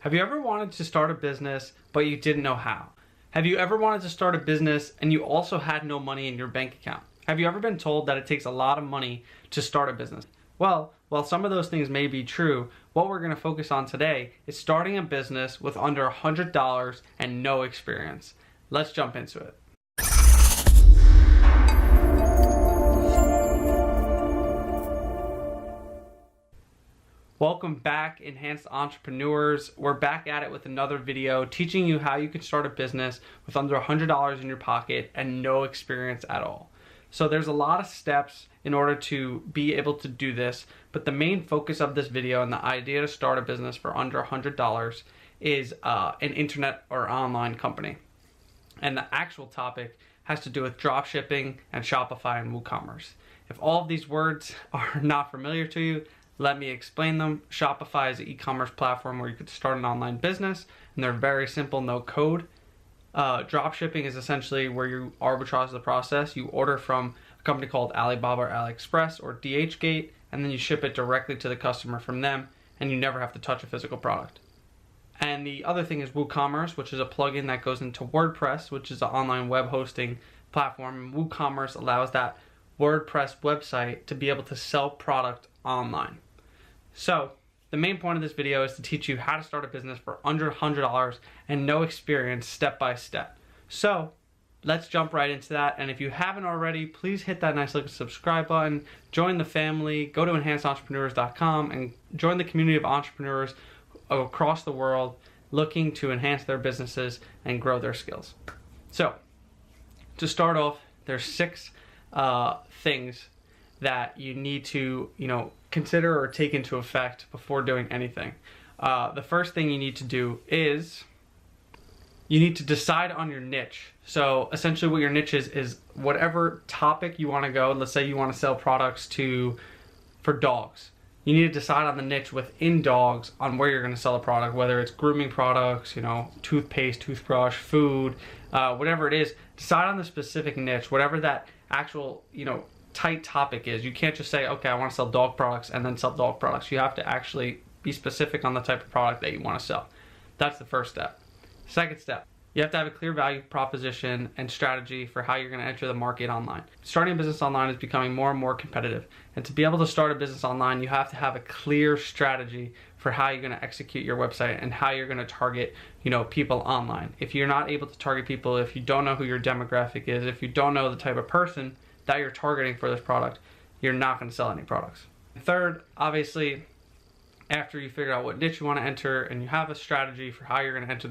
Have you ever wanted to start a business, but you didn't know how? Have you ever wanted to start a business and you also had no money in your bank account? Have you ever been told that it takes a lot of money to start a business? Well, while some of those things may be true, what we're going to focus on today is starting a business with under $100 and no experience. Let's jump into it. Welcome back, enhanced entrepreneurs. We're back at it with another video teaching you how you can start a business with under $100 in your pocket and no experience at all. So there's a lot of steps in order to be able to do this, but the main focus of this video and the idea to start a business for under $100 is an internet or online company. And the actual topic has to do with drop shipping and Shopify and WooCommerce. If all of these words are not familiar to you, let me explain them. Shopify is an e-commerce platform where you could start an online business, and they're very simple, no code. Dropshipping is essentially where you arbitrage the process. You order from a company called Alibaba or AliExpress or DHgate, and then you ship it directly to the customer from them, and you never have to touch a physical product. And the other thing is WooCommerce, which is a plugin that goes into WordPress, which is an online web hosting platform. WooCommerce allows that WordPress website to be able to sell product online. So the main point of this video is to teach you how to start a business for under $100 and no experience, step by step. So let's jump right into that. And if you haven't already, please hit that nice little subscribe button, join the family, go to enhancedentrepreneurs.com and join the community of entrepreneurs across the world looking to enhance their businesses and grow their skills. So to start off, there's 6 things that you need to, consider or take into effect before doing anything. The first thing you need to do is you need to decide on your niche. So essentially what your niche is whatever topic you want to go. Let's say you want to sell products for dogs. You need to decide on the niche within dogs on where you're going to sell a product, whether it's grooming products, toothpaste, toothbrush, food, whatever it is. Decide on the specific niche, whatever that actual, tight topic is. You can't just say, okay, I want to sell dog products and then sell dog products. You have to actually be specific on the type of product that you want to sell. That's the first step. Second step, you have to have a clear value proposition and strategy for how you're going to enter the market online. Starting a business online is becoming more and more competitive. And to be able to start a business online, you have to have a clear strategy for how you're going to execute your website and how you're going to target, people online. If you're not able to target people, if you don't know who your demographic is, if you don't know the type of person that you're targeting for this product, you're not going to sell any products. Third, obviously, after you figure out what niche you want to enter and you have a strategy for how you're going to enter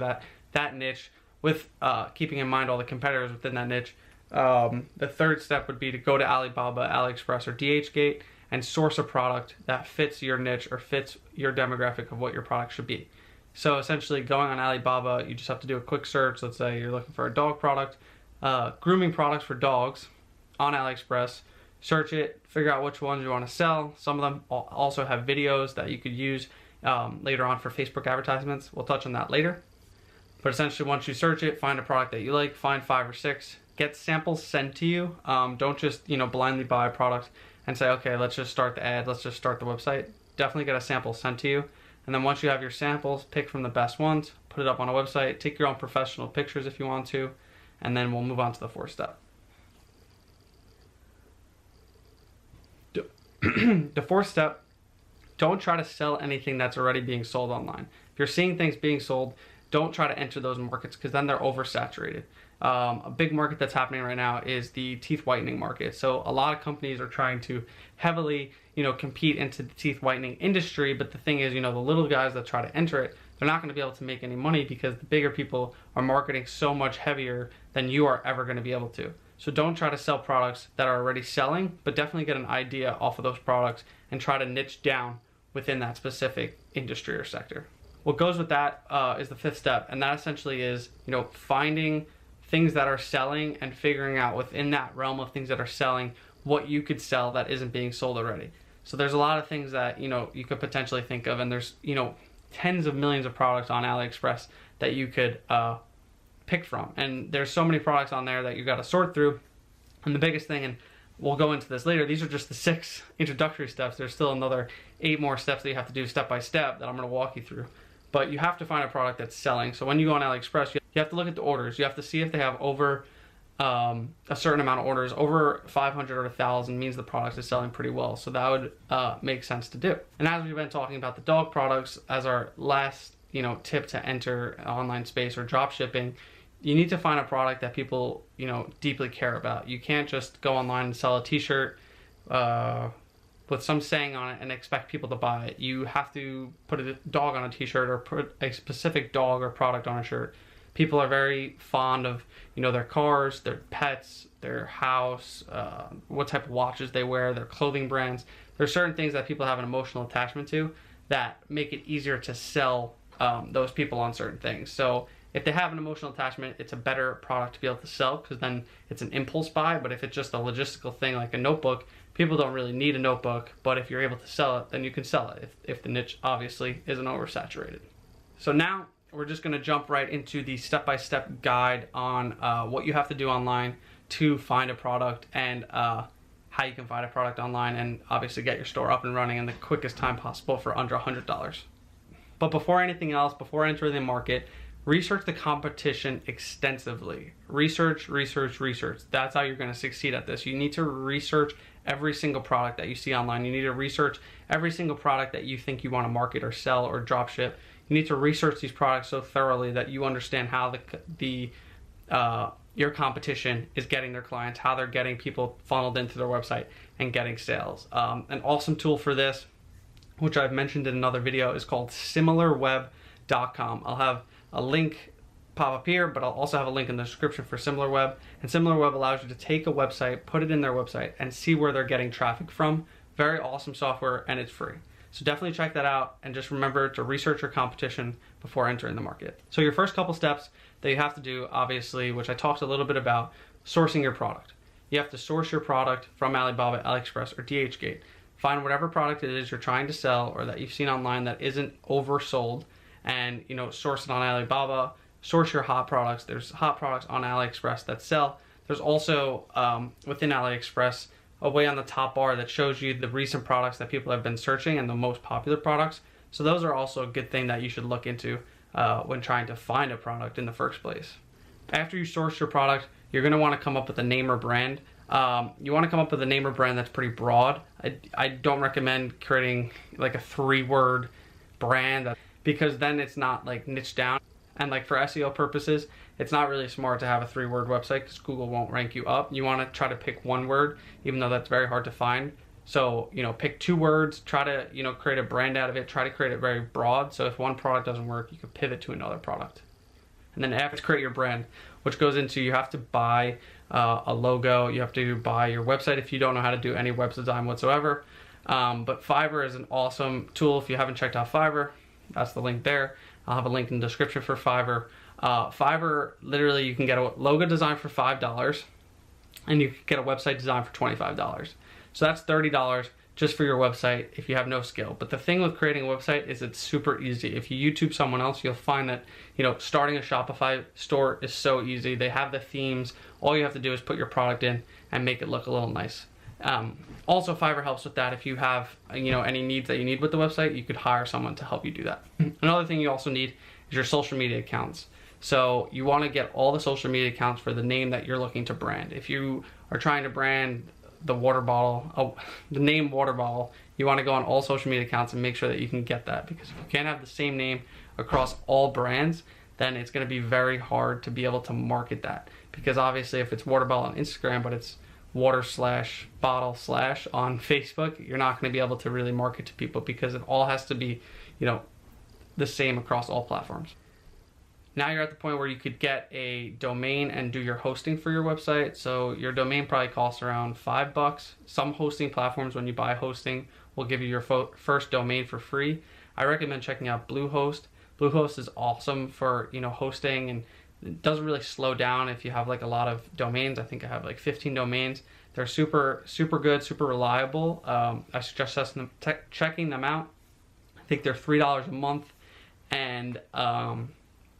that niche with keeping in mind all the competitors within that niche, the third step would be to go to Alibaba, AliExpress, or DHgate and source a product that fits your niche or fits your demographic of what your product should be. So essentially going on Alibaba, you just have to do a quick search. Let's say you're looking for a dog product, grooming products for dogs on AliExpress. Search it, figure out which ones you want to sell. Some of them also have videos that you could use later on for Facebook advertisements. We'll touch on that later. But essentially once you search it, find a product that you like, find 5 or 6, get samples sent to you. Don't just blindly buy a product and say, okay, let's just start the ad, let's just start the website. Definitely get a sample sent to you. And then once you have your samples, pick from the best ones, put it up on a website, take your own professional pictures if you want to, and then we'll move on to the 4th step. The 4th step, don't try to sell anything that's already being sold online. If you're seeing things being sold, don't try to enter those markets because then they're oversaturated. A big market that's happening right now is the teeth whitening market. So a lot of companies are trying to heavily, compete into the teeth whitening industry. But the thing is, the little guys that try to enter it, they're not going to be able to make any money because the bigger people are marketing so much heavier than you are ever going to be able to. So don't try to sell products that are already selling, but definitely get an idea off of those products and try to niche down within that specific industry or sector. What goes with that is the 5th step, and that essentially is, finding things that are selling and figuring out within that realm of things that are selling what you could sell that isn't being sold already. So there's a lot of things that, you could potentially think of, and there's, tens of millions of products on AliExpress that you could pick from. And there's so many products on there that you got to sort through. And the biggest thing, and we'll go into this later, these are just the 6 introductory steps. There's still another 8 more steps that you have to do step by step that I'm going to walk you through. but you have to find a product that's selling. So when you go on AliExpress, you have to look at the orders. You have to see if they have over a certain amount of orders. Over 500 or 1,000 means the product is selling pretty well. So that would make sense to do. And as we've been talking about the dog products as our last, tip to enter online space or drop shipping, you need to find a product that people, deeply care about. You can't just go online and sell a t-shirt with some saying on it and expect people to buy it. You have to put a dog on a t-shirt or put a specific dog or product on a shirt. People are very fond of, their cars, their pets, their house, what type of watches they wear, their clothing brands. There's certain things that people have an emotional attachment to that make it easier to sell those people on certain things. So if they have an emotional attachment, it's a better product to be able to sell, because then it's an impulse buy. But if it's just a logistical thing like a notebook, people don't really need a notebook. But if you're able to sell it, then you can sell it if the niche obviously isn't oversaturated. So now we're just going to jump right into the step-by-step guide on what you have to do online to find a product, and how you can find a product online and obviously get your store up and running in the quickest time possible for under $100. But before anything else, before entering the market, research the competition extensively. Research. That's how you're going to succeed at this. You need to research every single product that you see online. You need to research every single product that you think you want to market or sell or drop ship. You need to research these products so thoroughly that you understand how your competition is getting their clients, how they're getting people funneled into their website and getting sales. An awesome tool for this, which I've mentioned in another video, is called SimilarWeb.com. I'll have a link pop up here, but I'll also have a link in the description for SimilarWeb. And SimilarWeb allows you to take a website, put it in their website, and see where they're getting traffic from. Very awesome software, and it's free. So definitely check that out, and just remember to research your competition before entering the market. So your first couple steps that you have to do, obviously, which I talked a little bit about, sourcing your product. You have to source your product from Alibaba, AliExpress, or DHgate. Find whatever product it is you're trying to sell or that you've seen online that isn't oversold, and source it on Alibaba. Source your hot products. There's hot products on AliExpress that sell. There's also within AliExpress a way on the top bar that shows you the recent products that people have been searching and the most popular products. So those are also a good thing that you should look into when trying to find a product in the first place. After you source your product, you're going to want to come up with a name or brand. You want to come up with a name or brand that's pretty broad. I don't recommend creating like a 3-word brand, because then it's not like niched down. And like for SEO purposes, it's not really smart to have a 3-word website because Google won't rank you up. You want to try to pick one word, even though that's very hard to find. So, pick 2 words, try to, create a brand out of it, try to create it very broad. So if one product doesn't work, you can pivot to another product. And then after, create your brand, which goes into, you have to buy a logo, you have to buy your website if you don't know how to do any web design whatsoever. But Fiverr is an awesome tool. If you haven't checked out Fiverr, that's the link there. I'll have a link in the description for Fiverr. Fiverr, literally, you can get a logo design for $5, and you can get a website design for $25. So that's $30 just for your website if you have no skill. But the thing with creating a website is it's super easy. If you YouTube someone else, you'll find that starting a Shopify store is so easy. They have the themes. All you have to do is put your product in and make it look a little nice. Also, Fiverr helps with that. If you have any needs that you need with the website, you could hire someone to help you do that. Another thing you also need is your social media accounts. So you want to get all the social media accounts for the name that you're looking to brand. If you are trying to brand the water bottle, the name water bottle, you want to go on all social media accounts and make sure that you can get that, because if you can't have the same name across all brands, then it's going to be very hard to be able to market that. Because obviously if it's water bottle on Instagram, but it's water/bottle/ on Facebook, you're not going to be able to really market to people, because it all has to be, the same across all platforms. Now you're at the point where you could get a domain and do your hosting for your website. So your domain probably costs around $5. Some hosting platforms, when you buy hosting, will give you your first domain for free. I recommend checking out Bluehost. Bluehost is awesome for hosting, and it doesn't really slow down if you have like a lot of domains. I think I have like 15 domains. They're super good, super reliable. I suggest checking them out. I think they're $3 a month, and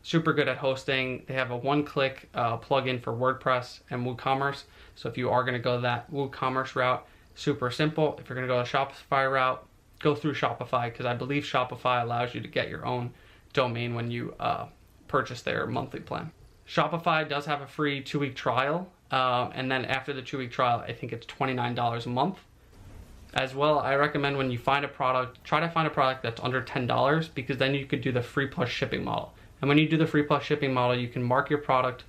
super good at hosting. They have a one-click plugin for WordPress and WooCommerce. So if you are going to go that WooCommerce route, super simple. If you're going to go the Shopify route, go through Shopify, because I believe Shopify allows you to get your own domain when you purchase their monthly plan. Shopify does have a free 2-week trial, and then after the 2-week trial, I think it's $29 a month. As well, I recommend when you find a product, try to find a product that's under $10, because then you could do the free plus shipping model. And when you do the free plus shipping model, you can mark your product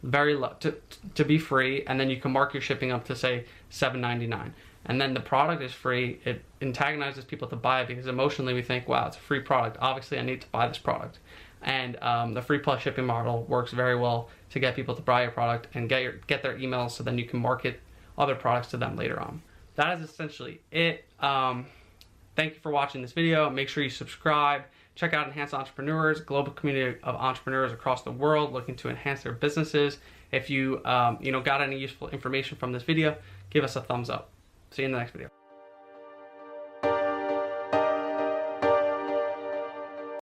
very low to be free, and then you can mark your shipping up to say $7.99. And then the product is free. It antagonizes people to buy it because emotionally we think, wow, it's a free product. Obviously, I need to buy this product. And the free plus shipping model works very well to get people to buy your product and get their emails, so then you can market other products to them later on. That is essentially it. Thank you for watching this video. Make sure you subscribe. Check out Enhance Entrepreneurs, global community of entrepreneurs across the world looking to enhance their businesses. If you got any useful information from this video, give us a thumbs up. See you in the next video.